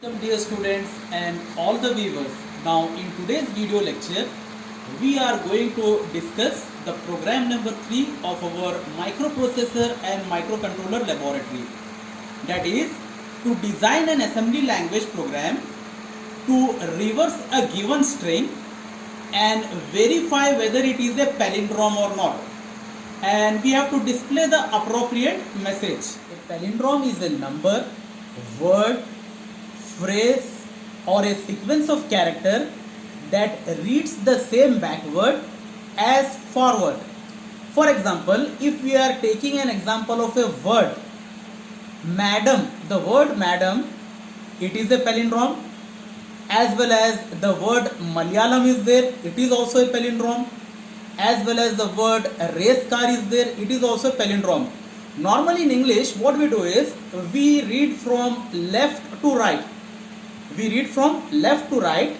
Welcome dear students and all the viewers. Now in today's video lecture, we are going to discuss the program number 3 of our microprocessor and microcontroller laboratory. That is to design an assembly language program to reverse a given string and verify whether it is a palindrome or not. And we have to display the appropriate message. A palindrome is a number, word, phrase or a sequence of character that reads the same backward as forward. For example, if we are taking an example of a word, madam, the word madam, it is a palindrome, as well as the word Malayalam is there, it is also a palindrome, as well as the word race car is there, it is also a palindrome. Normally in English, what we do is we read from left to right. We read from left to right.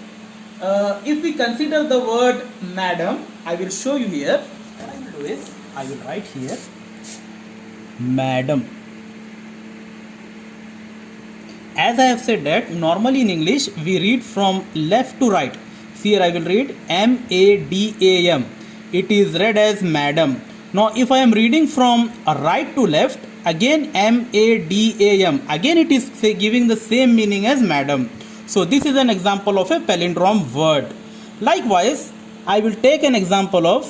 If we consider the word madam, I will show you here. What I will do is I will write here madam. As I have said that normally in English we read from left to right. See here I will read M-A-D-A-M. It is read as madam. Now if I am reading from right to left, again M-A-D-A-M. Again it is giving the same meaning as madam. So this is an example of a palindrome word. Likewise, I will take an example of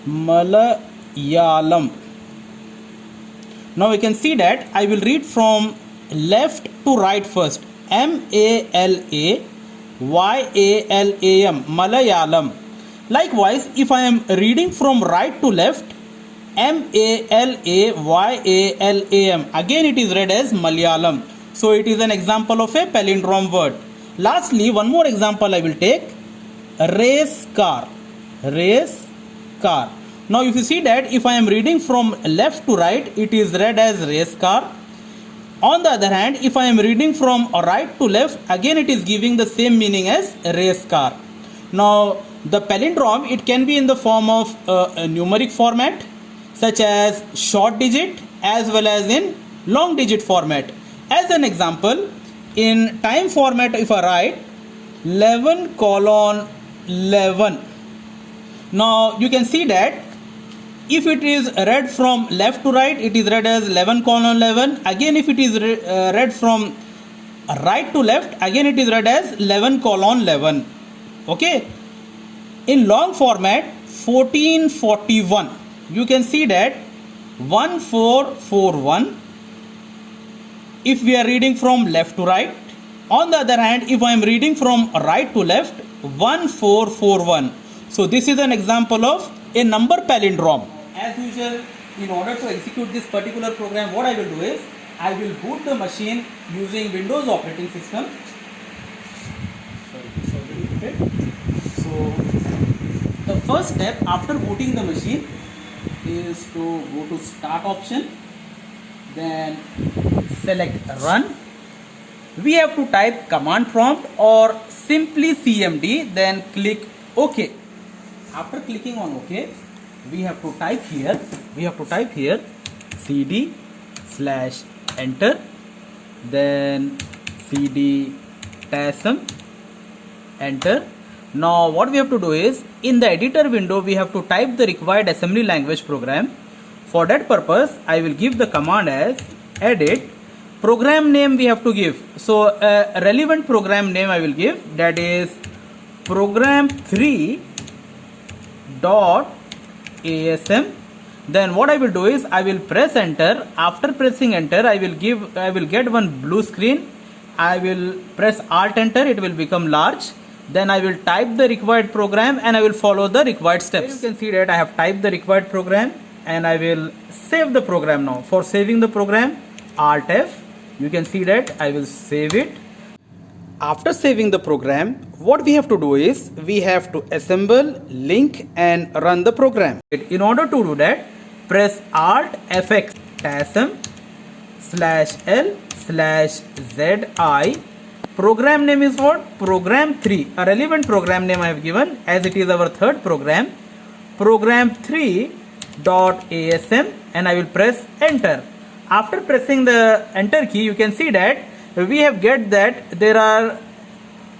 Malayalam. Now we can see that I will read from left to right first. M-A-L-A-Y-A-L-A-M. Malayalam. Likewise, if I am reading from right to left, M-A-L-A-Y-A-L-A-M. Again it is read as Malayalam. So it is an example of a palindrome word. Lastly, one more example I will take. Race car. Race car. Now if you see that if I am reading from left to right, it is read as race car. On the other hand, if I am reading from right to left, again it is giving the same meaning as race car. Now the palindrome, it can be in the form of a numeric format such as short digit as well as in long digit format. As an example, in time format if I write 11:11. Now you can see that if it is read from left to right, it is read as 11:11. Again if it is read from right to left, again it is read as 11:11. Okay. In long format 1441, you can see that 1441 if we are reading from left to right. On the other hand, if I am reading from right to left, 1441. So this is an example of a number palindrome. As usual, in order to execute this particular program, what I will do is I will boot the machine using Windows operating system. So the first step after booting the machine is to go to start option, then select run. We have to type command prompt or simply CMD, then click OK. After clicking on OK, we have to type here cd/enter, then cd tasm, enter. Now what we have to do is in the editor window we have to type the required assembly language program. For that purpose I will give the command as edit. Program name we have to give. So a relevant program name I will give, that is program3.asm. Then what I will do is I will press enter. After pressing enter, I will get one blue screen. I will press alt enter, it will become large. Then I will type the required program and I will follow the required steps. You can see that I have typed the required program and I will save the program now. For saving the program, alt F. You can see that I will save it. After saving the program, what we have to do is we have to assemble, link and run the program. In order to do that, press alt Fx tasm/L/ZI. Program name is what? Program3. A relevant program name I have given as it is our third program. Program3.asm and I will press enter. After pressing the enter key, you can see that we have get that there are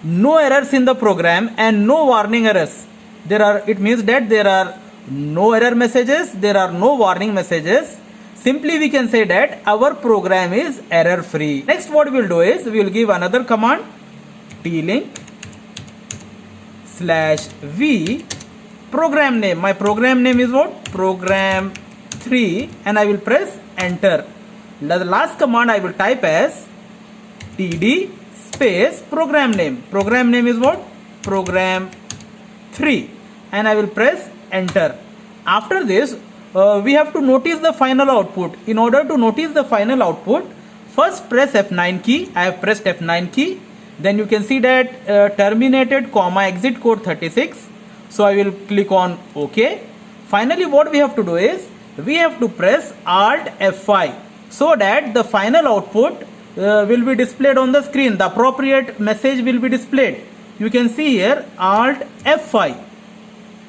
no errors in the program and no warning errors. It means that there are no error messages, there are no warning messages. Simply we can say that our program is error free. Next what we will do is we will give another command, tlink /v program name. My program name is what? Program 3, and I will press enter. The last command I will type as td space program name. Program name is what? Program 3, and I will press enter. After this we have to notice the final output. In order to notice the final output, first press F9 key. I have pressed F9 key. Then you can see that terminated comma exit code 36. So I will click on OK. Finally what we have to do is we have to press Alt F5 so that the final output will be displayed on the screen. The appropriate message will be displayed. You can see here Alt F5.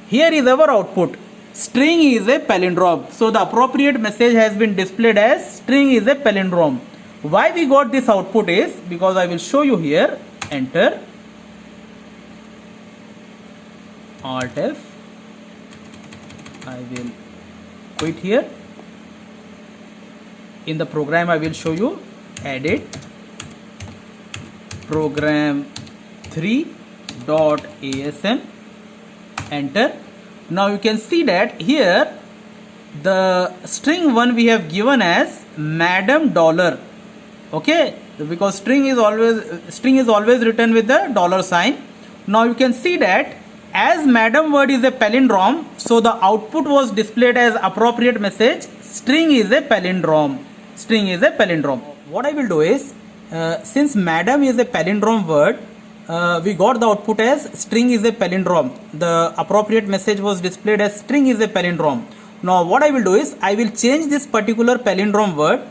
Here is our output. String is a palindrome. So the appropriate message has been displayed as string is a palindrome. Why we got this output is because I will show you here. Enter. Alt F. I will quit here. In the program I will show you. Edit program 3.asm. Enter. Now you can see that here the string 1 we have given as madam dollar. Okay, because string is always written with the dollar sign. Now you can see that as madam word is a palindrome, so the output was displayed as appropriate message string is a palindrome. String is a palindrome. What I will do is since madam is a palindrome word, we got the output as string is a palindrome. The appropriate message was displayed as string is a palindrome. Now what I will do is I will change this particular palindrome word.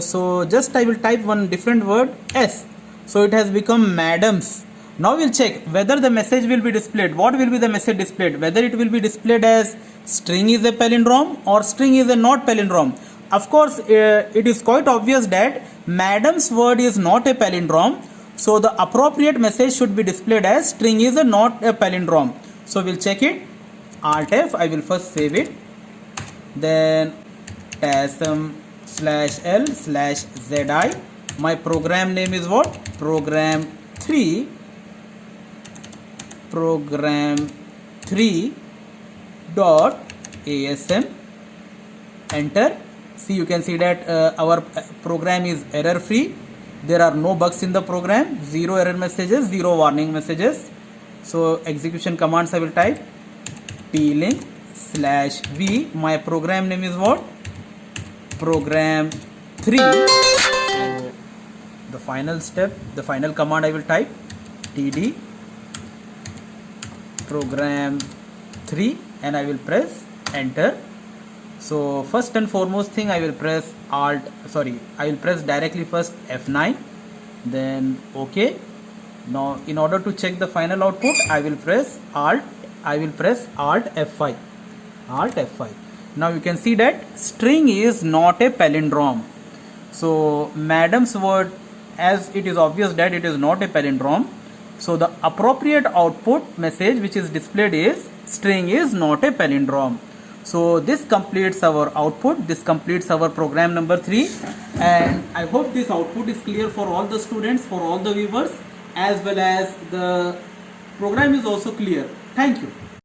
So just I will type one different word S. So it has become madams. Now we'll check whether the message will be displayed. What will be the message displayed? Whether it will be displayed as string is a palindrome or string is a not palindrome. Of course it is quite obvious that madam's word is not a palindrome. So the appropriate message should be displayed as string is a not a palindrome. So we'll check it. Alt F. I will first save it. Then tasm/l/zi. My program name is what? Program 3. Program 3.asm. Enter. See, you can see that our program is error free. There are no bugs in the program, 0 error messages, 0 warning messages. So execution commands I will type tlink/v. My program name is what? Program 3. So the final step, the final command I will type td program 3, and I will press enter. So first and foremost thing I will press I will press directly first F9, then OK. Now in order to check the final output I will press Alt F5. Alt F5. Now you can see that string is not a palindrome. So madam's word, as it is obvious that it is not a palindrome, so the appropriate output message which is displayed is string is not a palindrome. So this completes our output, this completes our program number 3, and I hope this output is clear for all the students, for all the viewers, as well as the program is also clear. Thank you.